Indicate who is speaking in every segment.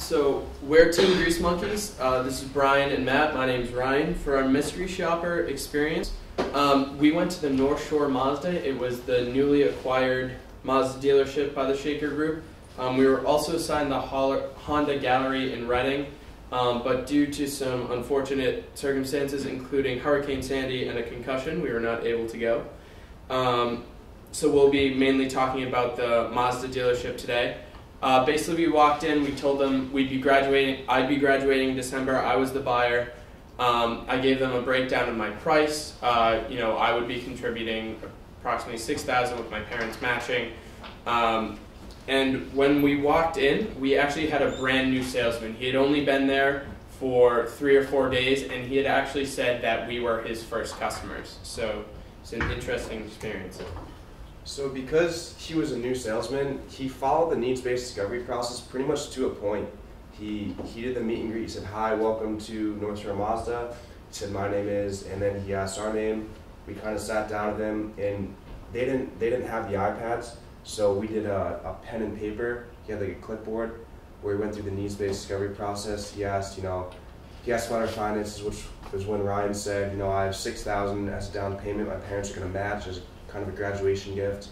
Speaker 1: So we're Team Grease Monkeys. This is Brian and Matt. My name's Ryan. For our mystery shopper experience, we went to the North Shore Mazda. It was the newly acquired Mazda dealership by the Shaker Group. We were also assigned the Honda Gallery in Reading, but due to some unfortunate circumstances, including Hurricane Sandy and a concussion, we were not able to go. So we'll be mainly talking about the Mazda dealership today. Basically, we walked in, we told them I'd be graduating in December, I was the buyer. I gave them a breakdown of my price. I would be contributing approximately $6,000 with my parents matching. And when we walked in, we actually had a brand new salesman. He had only been there for 3 or 4 days, and he had actually said that we were his first customers. So it's an interesting experience.
Speaker 2: So because he was a new salesman, he followed the needs-based discovery process pretty much to a point. He did the meet and greet. He said, "Hi, welcome to North Shore Mazda." He said, "My name is," and then he asked our name. We kind of sat down with him, and they didn't have the iPads, so we did a pen and paper. He had like a clipboard where he went through the needs-based discovery process. He asked about our finances, which was when Ryan said, I have $6,000 as a down payment. My parents are going to match as kind of a graduation gift.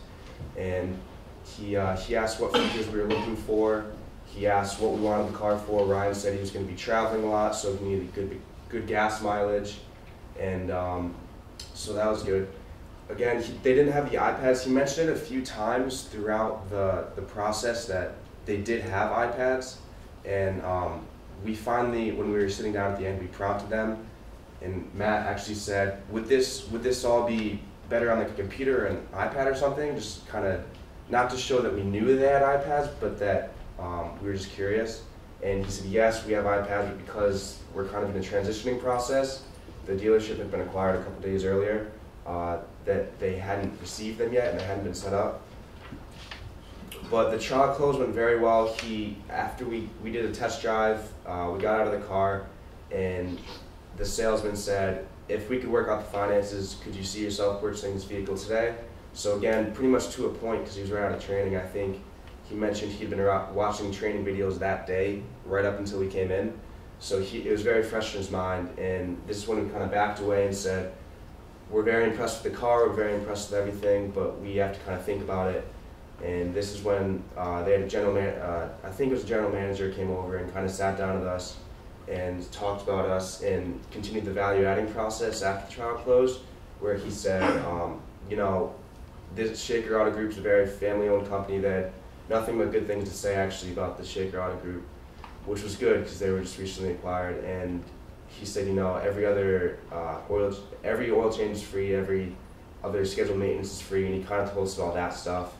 Speaker 2: And he asked what features we were looking for. He asked what we wanted the car for. Ryan said he was going to be traveling a lot, so he needed good gas mileage. And so that was good. Again, they didn't have the iPads. He mentioned it a few times throughout the process that they did have iPads. And we finally, when we were sitting down at the end, we prompted them. And Matt actually said, would this all be better on like a computer or an iPad or something? Just kind of, not to show that we knew they had iPads, but that we were just curious. And he said, yes, we have iPads, but because we're kind of in a transitioning process, the dealership had been acquired a couple days earlier, that they hadn't received them yet and they hadn't been set up. But the trial close went very well. After we did a test drive, we got out of the car, and the salesman said, if we could work out the finances, could you see yourself purchasing this vehicle today? So again, pretty much to a point, because he was right out of training. I think he mentioned he'd been watching training videos that day, right up until we came in. So it was very fresh in his mind, and this is when we kind of backed away and said, we're very impressed with the car, we're very impressed with everything, but we have to kind of think about it. And this is when they had I think it was a general manager came over and kind of sat down with us and talked about us and continued the value-adding process after the trial closed, where he said, this Shaker Auto Group is a very family-owned company that nothing but good things to say actually about the Shaker Auto Group, which was good because they were just recently acquired. And he said, every oil change is free, every other scheduled maintenance is free, and he kind of told us about that stuff.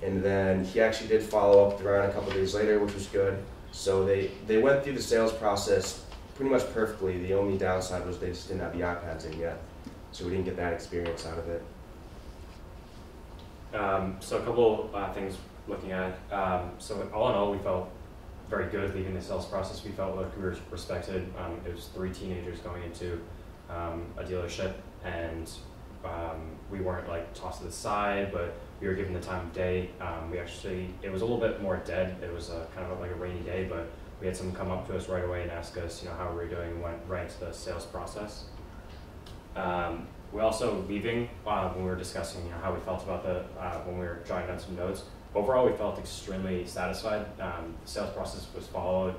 Speaker 2: And then he actually did follow up around a couple of days later, which was good. So they went through the sales process pretty much perfectly. The only downside was they just didn't have the iPads in yet, so we didn't get that experience out of it.
Speaker 3: So a couple things looking at. So all in all, we felt very good leaving the sales process. We felt like we were respected. It was 3 teenagers going into a dealership, and we weren't like tossed to the side, but we were given the time of day. It was a little bit more dead. It was kind of like a rainy day, but we had someone come up to us right away and ask us, how we were doing, and went right into the sales process. We also, leaving, when we were discussing how we felt about when we were jotting down some notes, overall we felt extremely satisfied. The sales process was followed.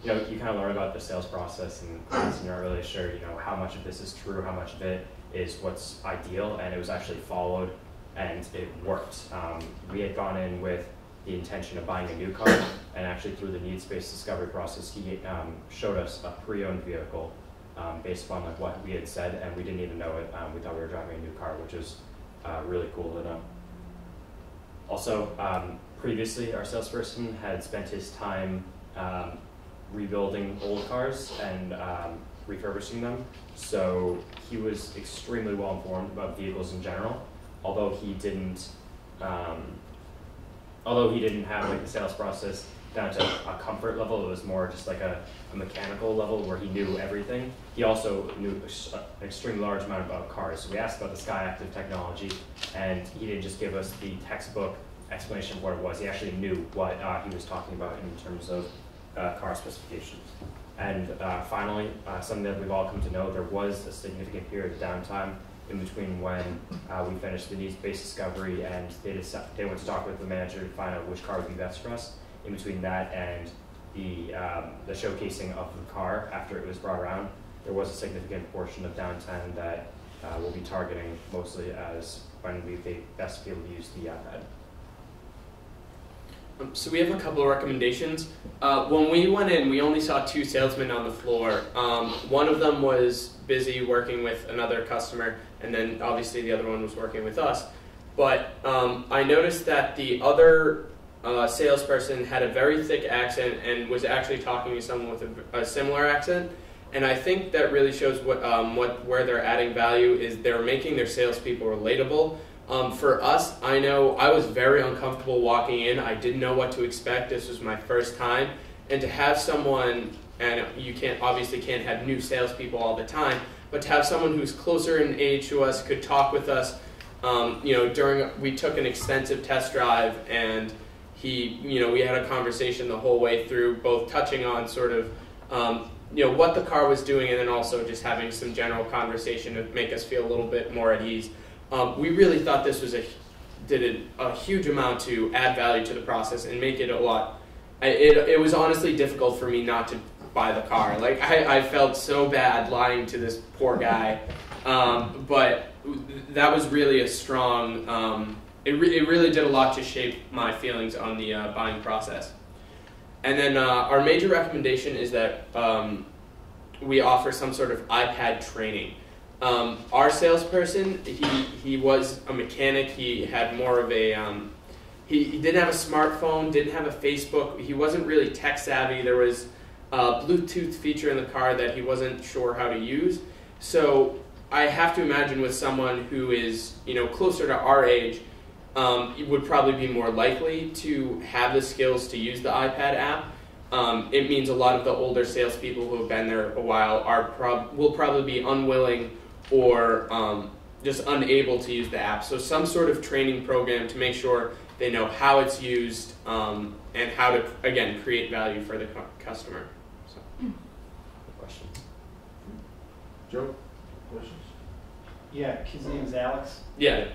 Speaker 3: You kind of learn about the sales process in class, and you're not really sure, how much of this is true, how much of it is what's ideal, and it was actually followed, and it worked. We had gone in with the intention of buying a new car, and actually through the needs-based discovery process, he showed us a pre-owned vehicle based upon what we had said, and we didn't even know it. We thought we were driving a new car, which is really cool to know. Also, previously, our salesperson had spent his time rebuilding old cars and refurbishing them, so he was extremely well informed about vehicles in general. Although he didn't have like the sales process down to a comfort level, it was more just like a mechanical level where he knew everything. He also knew an extremely large amount about cars. So we asked about the SkyActiv technology, and he didn't just give us the textbook explanation of what it was. He actually knew what he was talking about in terms of car specifications. And finally, something that we've all come to know, there was a significant period of downtime in between when we finished the needs-based discovery and they went to talk with the manager to find out which car would be best for us. In between that and the showcasing of the car after it was brought around, there was a significant portion of downtime that we'll be targeting mostly as when we best be able to use the iPad.
Speaker 1: So we have a couple of recommendations. When we went in, we only saw 2 salesmen on the floor. One of them was busy working with another customer, and then obviously the other one was working with us. But I noticed that the other salesperson had a very thick accent and was actually talking to someone with a similar accent. And I think that really shows where they're adding value is they're making their salespeople relatable. For us, I know I was very uncomfortable walking in. I didn't know what to expect. This was my first time. And to have someone, and you obviously can't have new salespeople all the time, but to have someone who's closer in age to us, could talk with us. We took an extensive test drive, and we had a conversation the whole way through, both touching on sort of, what the car was doing, and then also just having some general conversation to make us feel a little bit more at ease. We really thought this did a huge amount to add value to the process and make it a lot. It was honestly difficult for me not to buy the car. Like I felt so bad lying to this poor guy, but that was really a strong. It really did a lot to shape my feelings on the buying process. And then our major recommendation is that we offer some sort of iPad training. Our salesperson, he was a mechanic. He had more of a, he didn't have a smartphone, didn't have a Facebook. He wasn't really tech savvy. There was a Bluetooth feature in the car that he wasn't sure how to use. So I have to imagine with someone who is, closer to our age, would probably be more likely to have the skills to use the iPad app. It means a lot of the older salespeople who have been there a while will probably be unwilling or just unable to use the app. So some sort of training program to make sure they know how it's used and how to, again, create value for the customer. So.
Speaker 3: Question.
Speaker 4: Joe, questions?
Speaker 5: Yeah, kid's name is Alex.
Speaker 1: Yeah.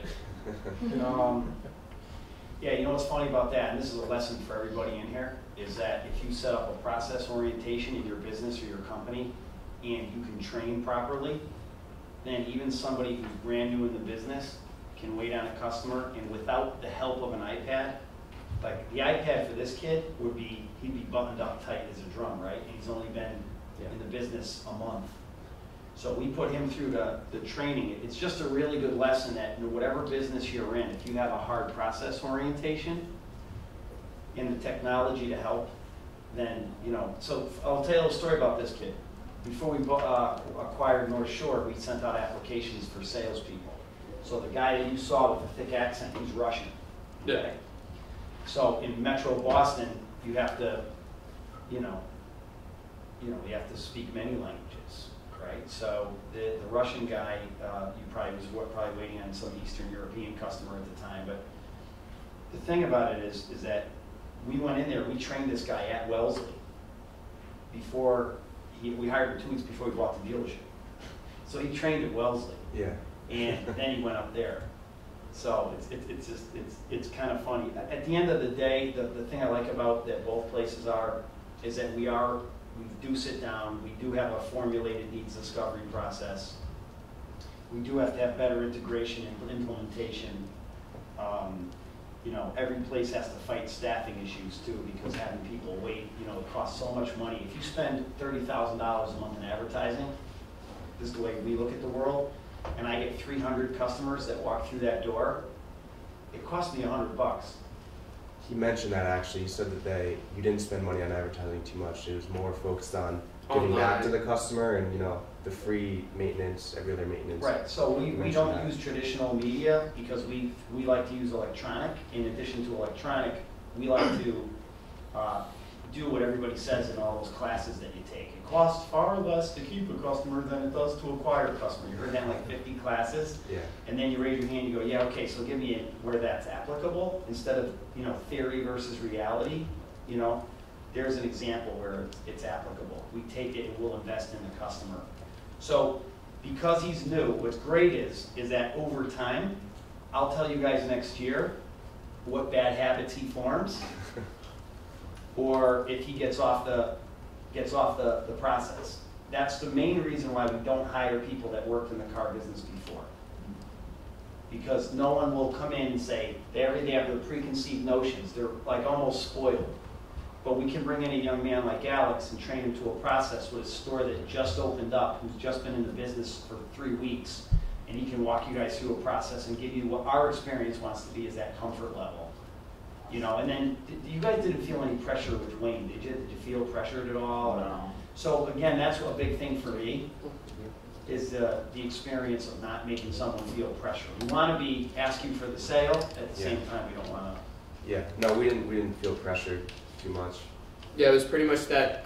Speaker 5: Yeah, what's funny about that, and this is a lesson for everybody in here, is that if you set up a process orientation in your business or your company and you can train properly, then even somebody who's brand new in the business can wait on a customer, and without the help of an iPad, like the iPad for this kid he'd be buttoned up tight as a drum, right? And he's only been in the business a month. So we put him through the training. It's just a really good lesson that whatever business you're in, if you have a hard process orientation and the technology to help, then, so I'll tell you a story about this kid. Before we acquired North Shore, we sent out applications for salespeople. So the guy that you saw with the thick accent, he's Russian. Okay?
Speaker 1: Yeah.
Speaker 5: So in Metro Boston, you have to, you have to speak many languages. Right, so the Russian guy, you probably waiting on some Eastern European customer at the time. But the thing about it is that we went in there, we trained this guy at Wellesley we hired him 2 weeks before we bought the dealership. So he trained at Wellesley. Yeah. And then he went up there. So it's kind of funny. At the end of the day, the thing I like about that both places is that we do sit down, we do have a formulated needs discovery process. We do have to have better integration and implementation. Every place has to fight staffing issues too, because having people wait, it costs so much money. If you spend $30,000 a month in advertising, this is the way we look at the world, and I get 300 customers that walk through that door, it costs me $100.
Speaker 2: He mentioned that actually. He said that you didn't spend money on advertising too much. It was more focused on getting back to the customer and the free maintenance, every other maintenance.
Speaker 5: Right. So we don't use traditional media because we like to use electronic. In addition to electronic, we like to do what everybody says in all those classes that you take. It costs far less to keep a customer than it does to acquire a customer. You heard that in like 50 classes. Yeah. And then you raise your hand and you go, yeah, okay, so give me where that's applicable instead of, theory versus reality. there's an example where it's applicable. We take it and we'll invest in the customer. So because he's new, what's great is that over time, I'll tell you guys next year what bad habits he forms, or if he gets off the process. That's the main reason why we don't hire people that worked in the car business before. Because no one will come in and say, they have their preconceived notions. They're like almost spoiled. But we can bring in a young man like Alex and train him to a process with a store that just opened up, who's just been in the business for 3 weeks, and he can walk you guys through a process and give you what our experience wants to be is that comfort level. You know, and then you guys didn't feel any pressure with Wayne, did you? Did you feel pressured at all?
Speaker 6: No.
Speaker 5: So again, that's a big thing for me, is the experience of not making someone feel pressure. We want to be asking for the sale, at the same time we don't want to.
Speaker 2: Yeah, no, we didn't feel pressured too much.
Speaker 1: Yeah, it was pretty much that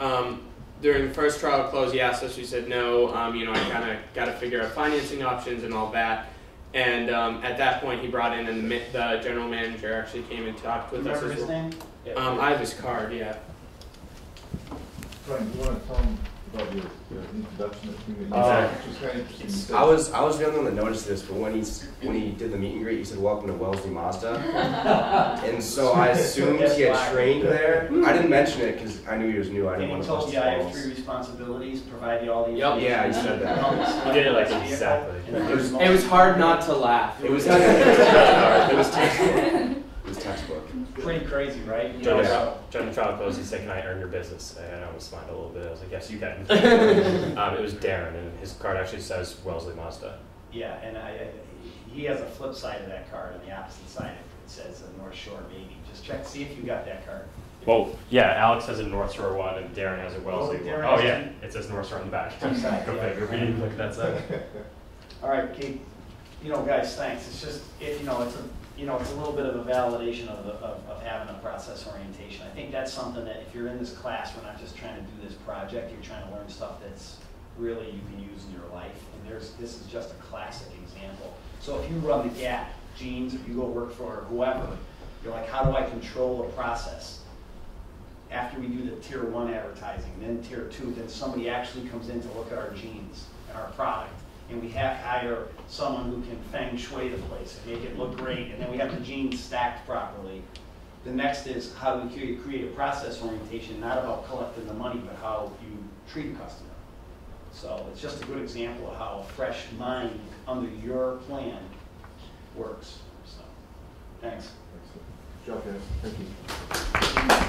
Speaker 1: during the first trial close, he asked us, we said no, you know, I kind of got to figure out financing options and all that. And at that point, he brought in, and the general manager actually came and talked with us
Speaker 5: Remember
Speaker 1: as
Speaker 5: his
Speaker 1: well.
Speaker 5: name?
Speaker 1: I have his card, yeah.
Speaker 4: Brian, do you want to tell them about your introduction of community?
Speaker 2: Exactly.
Speaker 4: Which was kind of interesting.
Speaker 2: I was the only one that noticed this, but when he did the meet and greet, he said, "Welcome to Wellesley Mazda," and so I assumed he had trained there. I didn't mention it because I knew he was new. I
Speaker 5: And
Speaker 2: didn't
Speaker 5: he
Speaker 2: want to
Speaker 5: told
Speaker 2: bust
Speaker 5: you I
Speaker 2: his
Speaker 5: have
Speaker 2: balls.
Speaker 5: 3 responsibilities, provide you all the
Speaker 1: Yep.
Speaker 5: information.
Speaker 2: Yeah, he said that.
Speaker 3: He did it like exactly.
Speaker 1: It was hard not to laugh.
Speaker 2: It was textbook.
Speaker 5: Pretty crazy, right? You
Speaker 3: During
Speaker 5: know,
Speaker 3: the trial close, he said, "Can I earn your business?" And I almost smiled a little bit. I was like, "Yes, you can." It was Darren, and his card actually says Wellesley Mazda.
Speaker 5: yeah, and he has a flip side of that card. On the opposite side, it says North Shore Baby. Just check, see if you got that card.
Speaker 3: Well, yeah, Alex has a North Shore one, and Darren has a Wellesley one.
Speaker 5: Darren
Speaker 3: Oh
Speaker 5: has
Speaker 3: yeah, it says North Shore on the back. Go
Speaker 5: Side, yeah.
Speaker 3: figure. We didn't look at that side.
Speaker 5: All right, Kate. You know, guys, thanks. It's just, it's a little bit of a validation of having a process orientation. I think that's something that if you're in this class, we're not just trying to do this project. You're trying to learn stuff that's really you can use in your life. And this is just a classic example. So if you run the Gap, Jeans, if you go work for whoever, you're like, how do I control a process? After we do the tier 1 advertising, then tier 2, then somebody actually comes in to look at our jeans and our product. And we have to hire someone who can feng shui the place and make it look great. And then we have the jeans stacked properly. The next is how do we create a process orientation, not about collecting the money, but how you treat a customer. So it's just a good example of how a fresh mind under your plan works. So, thanks.
Speaker 4: Excellent. Good job, guys. Thank you.